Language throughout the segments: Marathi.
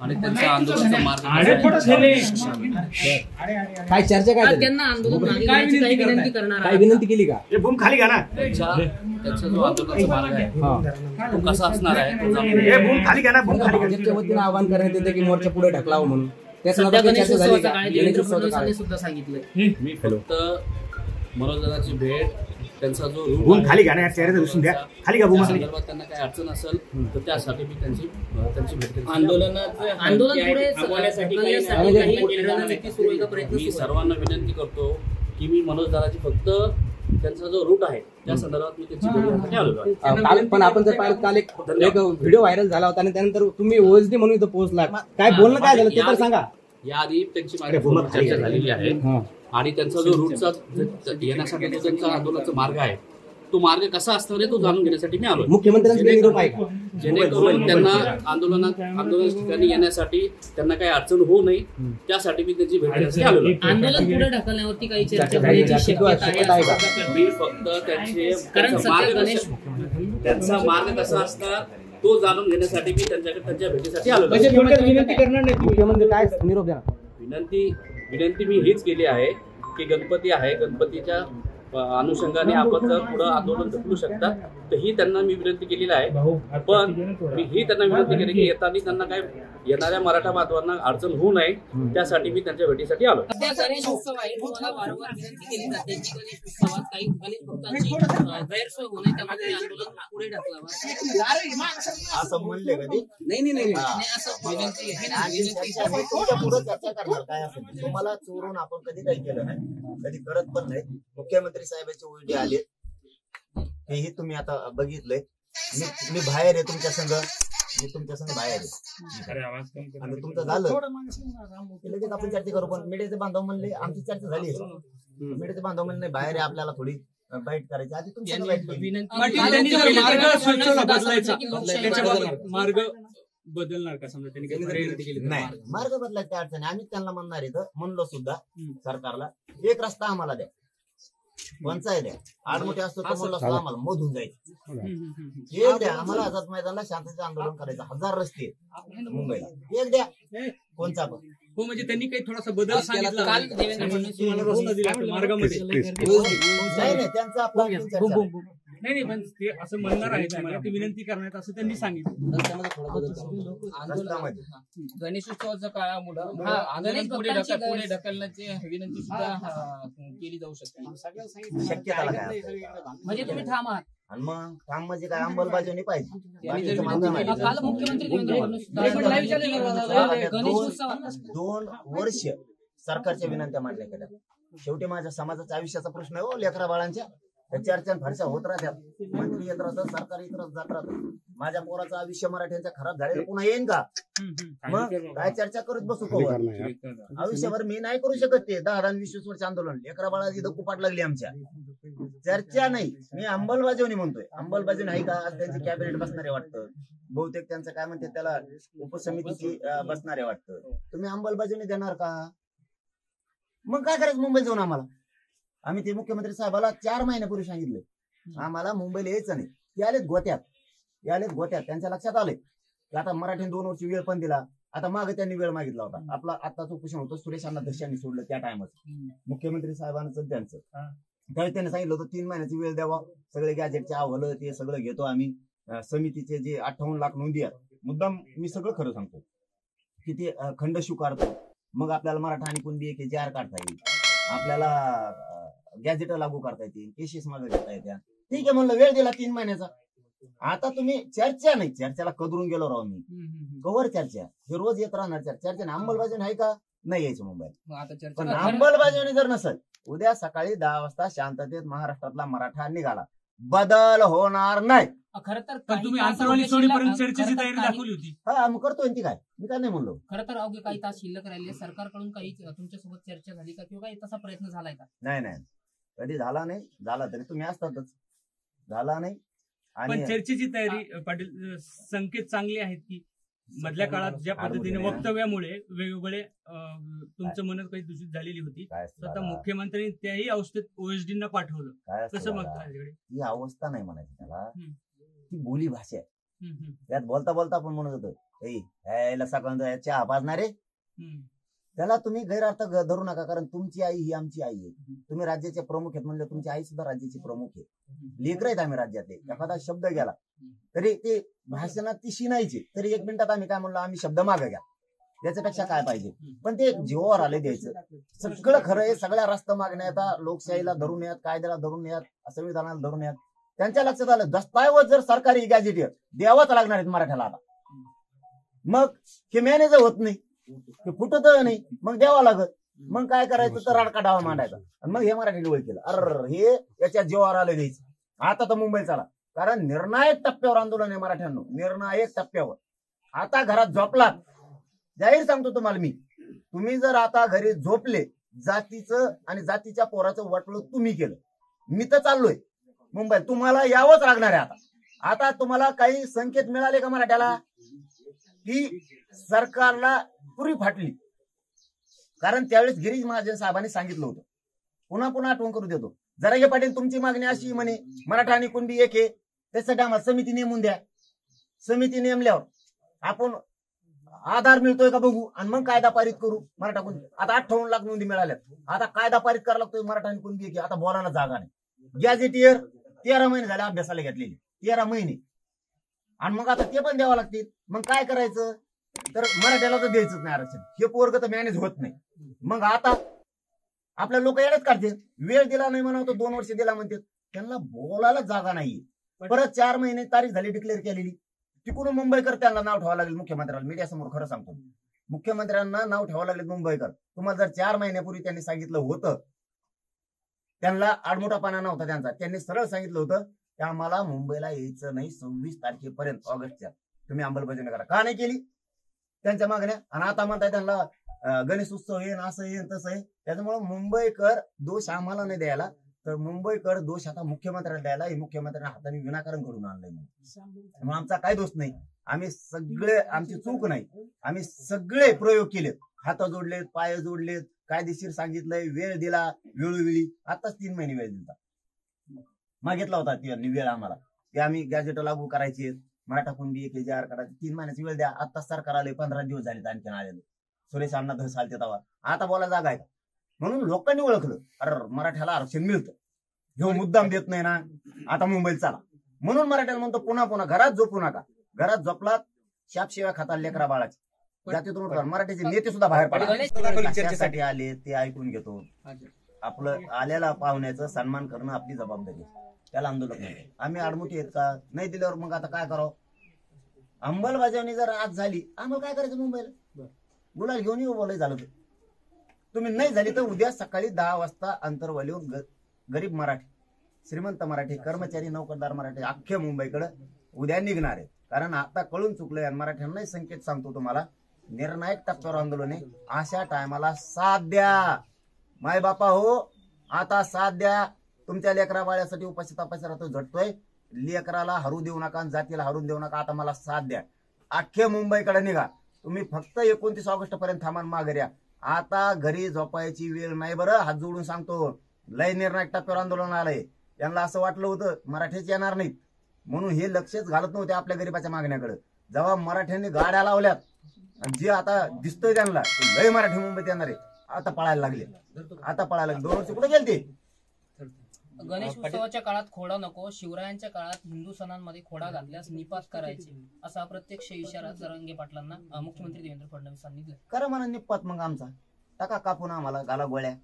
आणि त्यांच्या आंदोलनाचा मार्ग काय चर्चा काय त्यांना आंदोलन काही विनंती करणार काय विनंती केली का? खाली घ्या ना. त्यांचा जो आंदोलनाचा मार्ग आहे तो कसा असणार आहे खाली घ्या ना. भाजपच्या वतीने आवाहन करण्यात येते की मोर्चा पुढे ढकलावं म्हणून. सुद्धा सांगितलं. मी फक्त मनोजदादाची भेट त्यांचा जो खाली घ्या ना. चेहऱ्याचा द्या. खाली घ्या. संदर्भात त्यांना काही अडचण असेल तर त्यासाठी मी त्यांची भेट आंदोलन मी सर्वांना विनंती करतो की मी मनोजदादाची फक्त त्यांचा जो रूट आहे त्या संदर्भात मी त्यांची भेट घेण्यासाठी आलेलो आहे. पण आपण जर पाहिलं काल एक व्हिडिओ व्हायरल झाला होता आणि त्यानंतर तुम्ही ओएसडी म्हणून इथं पोहोचला. काय बोलणं काय झालं ते तर सांगा. याआधी त्यांची माझ्या फोनवर चर्चा झालेली आहे आणि त्यांचा जो रूटचा येण्यासाठी त्यांचा आंदोलनाचा मार्ग आहे तो मार्ग कसा असणार आहे तो जाणून घेण्यासाठी मी आलो. मुख्यमंत्र्यांचा जेणेकरून त्यांना आंदोलन ठिकाणी येण्यासाठी त्यांना काही अडचण होऊ नये त्यासाठी मी त्यांची भेट घेण्यासाठी आलेलो. आंदोलन पुढे ढकलण्यावरती काही चर्चा होण्याची शक्यता आहे. मी फक्त त्यांचा मार्ग कसा असणार तो जाणून घेण्यासाठी मी त्यांच्या भेटीसाठी आलो. मुख्यमंत्री काय निरोप देणार? विनंती मी हीच केली आहे की गणपती आहे, गणपतीच्या अनुषंगाने आपण जर पुढे आंदोलन ढकलू शकता तर ही त्यांना मी विनंती केलेली आहे. पण मी ही त्यांना विनंती केली की येताना त्यांना काय येणाऱ्या मराठा बांधवांना अडचण होऊ नये त्यासाठी मी त्यांच्या भेटीसाठी आलो. गणेश उत्सव आहे, तुम्हाला वारंवार विनंती केली जाते की गणेश उत्सवात काही गणेश भक्तांची गैरसोय होऊ नये त्यामध्ये आंदोलन पुढे ढकलावं असं म्हणले कधी नाही असं विनंती पुढे चर्चा करणार काय असेल. तुम्हाला चोरून आपण कधी काही केलं नाही, कधी करत पण नाही. मुख्यमंत्री साहेबांचे उलटे आले हेही तुम्ही आता बघितलंय. मी बाहेर आहे तुमच्या संघ, मी तुमच्या संघ बाहेर आहे आणि तुमचं झालं लगेच आपण चर्चा करू. पण मीडियाचे बांधव म्हणले आमची चर्चा झाली. मीडियाचे बांधव म्हणले बाहेर आहे आपल्याला थोडी बाईट करायची. आधी तुमची मार्ग बदलणार का? समजा त्यांनी नाही मार्ग बदलायची अडचण आम्ही त्यांना म्हणणार आहे. म्हणलो सुद्धा सरकारला एक रस्ता आम्हाला द्या, पंचायत द्या. आडमोठे असतो तो म्हणलं असतो आम्हाला मधून जायचं. एक द्या आम्हाला आझाद मैदानाला शांततेचं आंदोलन करायचं. 1000 रस्ते मुंबईला, एक द्या कोणचा पण. हो म्हणजे त्यांनी काही थोडासा बदल सांगितला मार्गामध्ये. नाही त्यांचा आपला नाही पण ते असं म्हणणार आहे तुम्हाला ती विनंती करण्यात असं त्यांनी सांगितलं. गणेशोत्सवाच्या काळामुळे आंदोलन पुढे ढकलण्याची विनंती सुद्धा केली जाऊ शकते. शक्यता म्हणजे तुम्ही ठाम आहात. आणि मग काम म्हणजे काय अंमलबजावणी पाहिजे. काल मुख्यमंत्री 2 वर्ष सरकारच्या विनंत्या मांडल्या गेल्या. शेवटी माझ्या समाजाच्या आयुष्याचा प्रश्न आहे. हो लेकरा बाळांच्या चर्चा फारशा होत राहत्या. मंत्री येत राहतात, सरकार येत जात राहतात. माझ्या पोराचं आयुष्य मराठ्यांचा खराब झालेलं पुन्हा येईन का? मग काय चर्चा करत बसू कवर? आयुष्यभर मी नाही करू शकत ते 10-20 वर्ष आंदोलन. लेकरा बाळाची कुपाट लागली आमच्या. चर्चा नाही, मी अंमलबजावणी म्हणतोय. अंमलबजावणी आहे का? आज त्यांची कॅबिनेट बसणारे वाटतं, बहुतेक त्यांचं काय म्हणते त्याला उपसमितीची बसणारे वाटतं. तुम्ही अंमलबजावणी देणार का? मग काय करायचं मुंबईत जाऊन आम्हाला? आम्ही ते मुख्यमंत्री साहेबाला 4 महिन्यापूर्वी सांगितले आम्हाला मुंबईला यायचं नाही. ते आलेत गोत्यात. त्यांच्या लक्षात आले की आता मराठीने 2 वर्ष वेळ पण दिला. आता मागे त्यांनी वेळ मागितला होता. आपला आत्ताच उपोषण होतं सुरेश अण्णा धस यांनी सोडलं त्या टायमात. मुख्यमंत्री साहेबांचं त्यांचं त्यावेळी त्यांनी सांगितलं होतं 3 महिन्याची वेळ द्यावा. सगळे गॅजेटचे अहवाल ते सगळं घेतो आम्ही. समितीचे जे 58 लाख नोंदी आहेत मुद्दाम मी सगळं खरं सांगतो की ते खंड स्वीकारतो. मग आपल्याला मराठा आणि कुणबी एक JR काढता येईल, आपल्याला गॅजेट लागू करता येतील, केसेस मागे घेता येत्या. ठीक आहे म्हणलं, वेळ दिला 3 महिन्याचा. आता तुम्ही चर्चा नाही, चर्चेला कदरून गेलो राव मी. कवर चर्चा हे रोज येत राहणार. चर्चेने अंमलबजावणी आहे का? नाही यायचं मुंबईत. पण अंमलबजावणी जर नसेल, उद्या सकाळी 10 वाजता शांततेत महाराष्ट्रातला मराठा निघाला, बदल होणार नाही. खरं तर तुम्ही अंतरवाली सोडीपर्यंत चर्चेची तयारी दाखवली होती. हा मग करतोय ती काय, मी काय नाही म्हणलो. खरं तर अवघे काही तास शिल्लक राहिले. सरकारकडून काही तुमच्यासोबत चर्चा झाली का किंवा काही तसा प्रयत्न झालाय का? नाही कधी झाला नाही. झाला तरी तुम्ही असतातच. झाला नाही. पण चर्चेची तयारी पाटील, संकेत चांगले आहेत की मधल्या काळात ज्या पद्धतीने वक्तव्यामुळे वेगवेगळे तुमचं मनत काही दूषित झालेली होती, स्वतः मुख्यमंत्र्यांनी त्याही अवस्थेत OSDना पाठवलं. कसं बघता? ही अवस्था नाही म्हणायची त्याला, ही बोली भाषा आहे. त्यात बोलता बोलता आपण म्हणत होतो यायला सकाळ चहा पाजणारे हम्म. त्याला तुम्ही गैरअर्थ धरू नका, कारण तुमची आई ही आमची आई आहे. तुम्ही राज्याचे प्रमुख आहेत म्हणले, तुमची आई सुद्धा राज्याची प्रमुख आहे. लेकर आहेत आम्ही राज्यातले. एखादा शब्द गेला तरी ते भाषणात ती शिनायची, तरी 1 मिनिटात आम्ही काय म्हणलो, आम्ही शब्द मागे घ्या, याच्यापेक्षा काय पाहिजे. पण ते जीवावर आले द्यायचं. सगळं खरं आहे. सगळ्या रस्ता मागण्या येतात, लोकशाहीला धरून येत, कायद्याला धरून येत, संविधानाला धरून येत. त्यांच्या लक्षात आलं दस्तावेज जर सरकारी गॅजेटियर द्यावाच लागणार आहेत मराठ्याला आता. मग हे मॅनेज होत नाही, हे फुटत नाही, मग द्यावं लागत. मग काय करायचं तर राडका डावा मांडायचा. आणि मग हे मराठी निवड केलं. अरे हे याच्या जीवावर आलं द्यायचं. आता तर मुंबई चला, कारण निर्णायक टप्प्यावर आंदोलन आहे मराठ्यांनो, निर्णायक टप्प्यावर. आता घरात झोपलात, जाहीर सांगतो तुम्हाला मी, तुम्ही जर आता घरी झोपले, जातीचं आणि जातीच्या पोराचं वाटलं तुम्ही केलं. मी तर चाललोय मुंबईत, तुम्हाला यावंच लागणार आहे. आता तुम्हाला काही संकेत मिळाले का मराठ्याला की सरकारला पुरी फाटली? कारण त्यावेळेस गिरीश महाजन साहेबांनी सांगितलं होतं, पुन्हा पुन्हा आठवण करू देतो. जरांगे पाटील तुमची मागणी अशी म्हणे, मराठा आणि कुणबी एक आहे, त्यासाठी आम्हाला समिती नेमून द्या. समिती नेमल्यावर आपण आधार मिळतोय का बघू, आणि मग कायदा पारित करू. मराठा कुणबी आता 58 लाख नोंदी मिळाल्यात. आता कायदा पारित करायला लागतोय मराठा आणि कुणबी एक. आता बोलायला जागा नाही. गॅजेटियर 13 महिने झाले अभ्यासाला घेतलेले, 13 महिने. आणि मग आता ते पण द्यावं लागतील. मग काय करायचं, तर मराठ्याला तर द्यायचंच नाही आरक्षण. हे पोरग तर मॅनेज होत नाही. मग आता आपल्या लोक येण्यात काढतील. वेळ दिला नाही म्हणा, 2 वर्ष दिला म्हणते. त्यांना बोलायला जागा नाहीये. परत 4 महिने तारीख झाली डिक्लेअर केलेली. तिकडून मुंबईकर त्यांना नाव ठेवावं लागेल. मुख्यमंत्र्यांना मीडियासमोर खरं सांगतो, मुख्यमंत्र्यांना नाव ठेवावं लागेल मुंबईकर. तुम्हाला जर 4 महिन्यापूर्वी त्यांनी सांगितलं होतं, त्यांना आडमोठापणा नव्हता त्यांचा, त्यांनी सरळ सांगितलं होतं की आम्हाला मुंबईला यायचं नाही 26 तारखेपर्यंत ऑगस्टच्या, तुम्ही अंमलबजावणी करा. का नाही केली त्यांच्या मागण्या? आणि आता म्हणताय त्यांना गणेश उत्सव येईन, असं येईन, तसं आहे. त्याच्यामुळे मुंबईकर दोष आम्हाला नाही द्यायला, तर मुंबईकर दोष आता मुख्यमंत्र्याला द्यायला. हे मुख्यमंत्र्यांना हाताने विनाकारण करून आणलंय. म्हणून आमचा काय दोष नाही. आम्ही सगळे, आमची चूक नाही, आम्ही सगळे प्रयोग केलेत. हात जोडलेत, पाय जोडलेत, कायदेशीर सांगितलंय, वेळ दिला वेळोवेळी. आताच 3 महिने वेळ दिला, मागितला होता त्यांनी वेळ आम्हाला की आम्ही गॅजेट लागू करायचे, मराठा कुणबी एक जार करायचे. 3 महिन्याची वेळ द्या. आता सरकार आले, 15 दिवस झाले आणखीन आलेलं. सुरेश अण्णा धस आलते तेव्हा. आता बोला जागा आहे. म्हणून लोकांनी ओळखलं, अरे मराठ्याला आरक्षण मिळतं, हे मुद्दाम देत नाही ना, आता मुंबईत चला. म्हणून मराठ्याला म्हणतो पुन्हा पुन्हा घरात झोपू नका. घरात झोपलात शाप शिव्या खाता लेकरा बाळाची. जातीतून मराठीचे नेते सुद्धा बाहेर पडले, चर्चेसाठी आले, ते ऐकून घेतो. आपलं आलेला पाहुण्याचं सन्मान करणं आपली जबाबदारी, त्याला आंदोलन नाही. आम्ही आडमुठी आहेत का? नाही दिल्यावर मग आता काय करावं? अंमलबजावणी जर आज झाली, आम्हाला काय करायचं? मुंबईला गुलाल घेऊन येऊ बोलाय झालं. तुम्ही नाही झाली तर उद्या सकाळी 10 वाजता अंतरवालीहून गरीब मराठी, श्रीमंत मराठी, कर्मचारी, नोकरदार मराठी अख्खे मुंबईकडे उद्या निघणार आहेत. कारण आता कळून चुकलंय आणि मराठ्यांनाही संकेत सांगतो तुम्हाला, निर्णायक टप्प्यावर आंदोलन आहे. अशा टायमाला साथ द्या माय बापा हो, आता साथ द्या. तुमच्या लेकरा बाळ्यासाठी उपाशी तापाशी राहतो, झटतोय. लेकराला हरू देऊ नका, जातीला हरून देऊ नका. आता मला साथ द्या. अख्खे मुंबईकडे निघा. तुम्ही फक्त 29 ऑगस्ट पर्यंत थांबा, माघारी या. आता घरी झोपायची वेळ नाही. बरं, हात जोडून सांगतो, लय निर्णायक टप्प्यावर आंदोलन आलंय. त्यांना असं वाटलं होतं मराठीच येणार नाहीत म्हणून हे लक्षच घालत नव्हते आपल्या गरीबाच्या मागण्याकडे. जेव्हा मराठ्यांनी गाड्या लावल्यात आणि जे आता दिसतोय त्यांना लय मराठी मुंबईत येणार आहे, आता पळायला लागले. 2 वर्ष कुठे गेलते? गणेश उत्सवाच्या काळात खोडा नको, शिवरायांच्या काळात हिंदू सणांमध्ये खोडा घातल्यास निपात करायचे, असा अप्रत्यक्ष इशारा जरांगे पाटलांना मुख्यमंत्री देवेंद्र फडणवीसांनी दिला. करा म्हणा निपात, मग आमचा टाका कापून, आम्हाला घाला गोळ्या.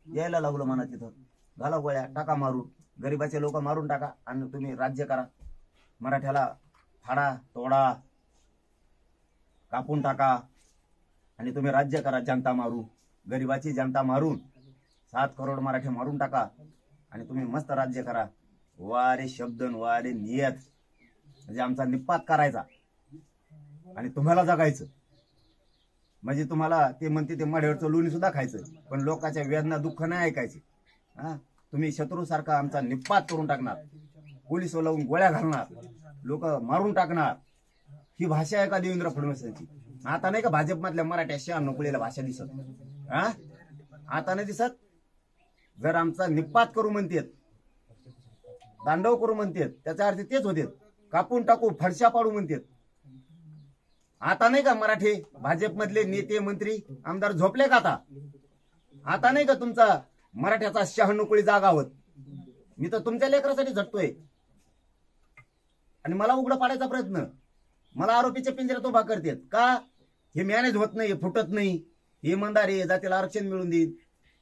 यायला लागलो म्हणा तिथं, घाला गोळ्या, टाका मारून, गरीबाचे लोक मारून टाका आणि तुम्ही राज्य करा. मराठ्याला फाडा, तोडा, कापून टाका आणि तुम्ही राज्य करा. जनता मारू, गरीबाची जनता मारून 7 करोड मराठी मारून टाका आणि तुम्ही मस्त राज्य करा. वारे शब्द वारे नियत, म्हणजे आमचा निपात करायचा आणि तुम्हाला जगायचं. म्हणजे तुम्हाला ते म्हणते ते मढ्यावरचं लोणी सुद्धा खायचं, पण लोकांच्या वेदना दुःख नाही ऐकायचे. तुम्ही शत्रूसारखा आमचा निपात करून टाकणार, पोलीस लावून गोळ्या घालणार, लोक मारून टाकणार. ही भाषा आहे का देवेंद्र फडणवीसांची? आता नाही का भाजपमधल्या मराठ्या 96 कुळीला भाषा दिसत? आता नाही दिसत? जर आमचा निपात करू म्हणतेत, दांडव करू म्हणतेत, त्याचा अर्थ तेच होते, कापून टाकू, फडशा पाडू म्हणतेत. आता नाही का मराठी भाजपमधले नेते मंत्री आमदार झोपले का आता नाही का तुमचा मराठ्याचा शहाणुकुळी जागा होत. मी तर तुमच्या लेकरासाठी झटतोय आणि मला उघडं पाडायचा प्रयत्न, मला आरोपीच्या पिंजऱ्यात उभा करतात का? हे मॅनेज होत नाही, फुटत नाही, हे इमानदार आहे, जातीला आरक्षण मिळून देईल,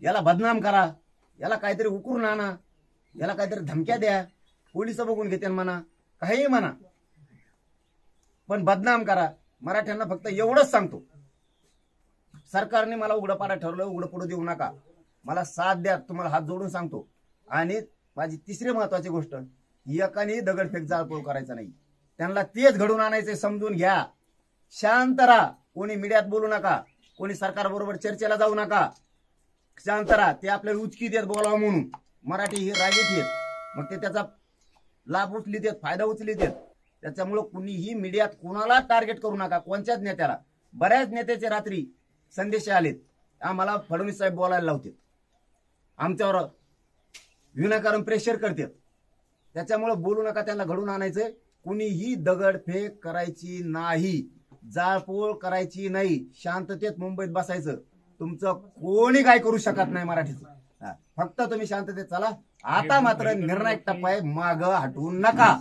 याला बदनाम करा, याला काहीतरी उकरून आणा, याला काहीतरी धमक्या द्या, पोलिस बघून घेते म्हणा, काही म्हणा, पण बदनाम करा. मराठ्यांना फक्त एवढंच सांगतो, सरकारने मला उघडं पाडा ठरवलं, उघडं पुढे देऊ नका, मला साथ द्या, तुम्हाला हात जोडून सांगतो. आणि माझी तिसरी महत्वाची गोष्ट, एकाने दगडफेक जाळपोळ करायचा नाही, त्यांना तेच घडून आणायचे, समजून घ्या. शांत राहा, कोणी मीडियात बोलू नका, कोणी सरकारबरोबर चर्चेला जाऊ नका, शांत राहा. ते आपल्याला उचकी देत बोलावं म्हणून, मराठी ही रागीत येत, मग ते त्याचा लाभ उचली देत, फायदा उचली देत. त्याच्यामुळे कुणीही मीडियात कोणाला टार्गेट करू नका, कोणत्याच नेत्याला. बऱ्याच नेत्याचे रात्री संदेश आलेत, आम्हाला फडणवीस साहेब बोलायला लावतात, आमच्यावर विनाकारण प्रेशर करतात. त्याच्यामुळे बोलू नका, त्यांना घडून आणायचंय. कुणीही दगडफेक करायची नाही, जाळपोळ करायची नाही, शांततेत मुंबईत बसायचं. तुमचं कोणी काय करू शकत नाही मराठीचं, फक्त तुम्ही शांततेत चला. आता मात्र निर्णायक टप्पा आहे, मागं हटवू नका.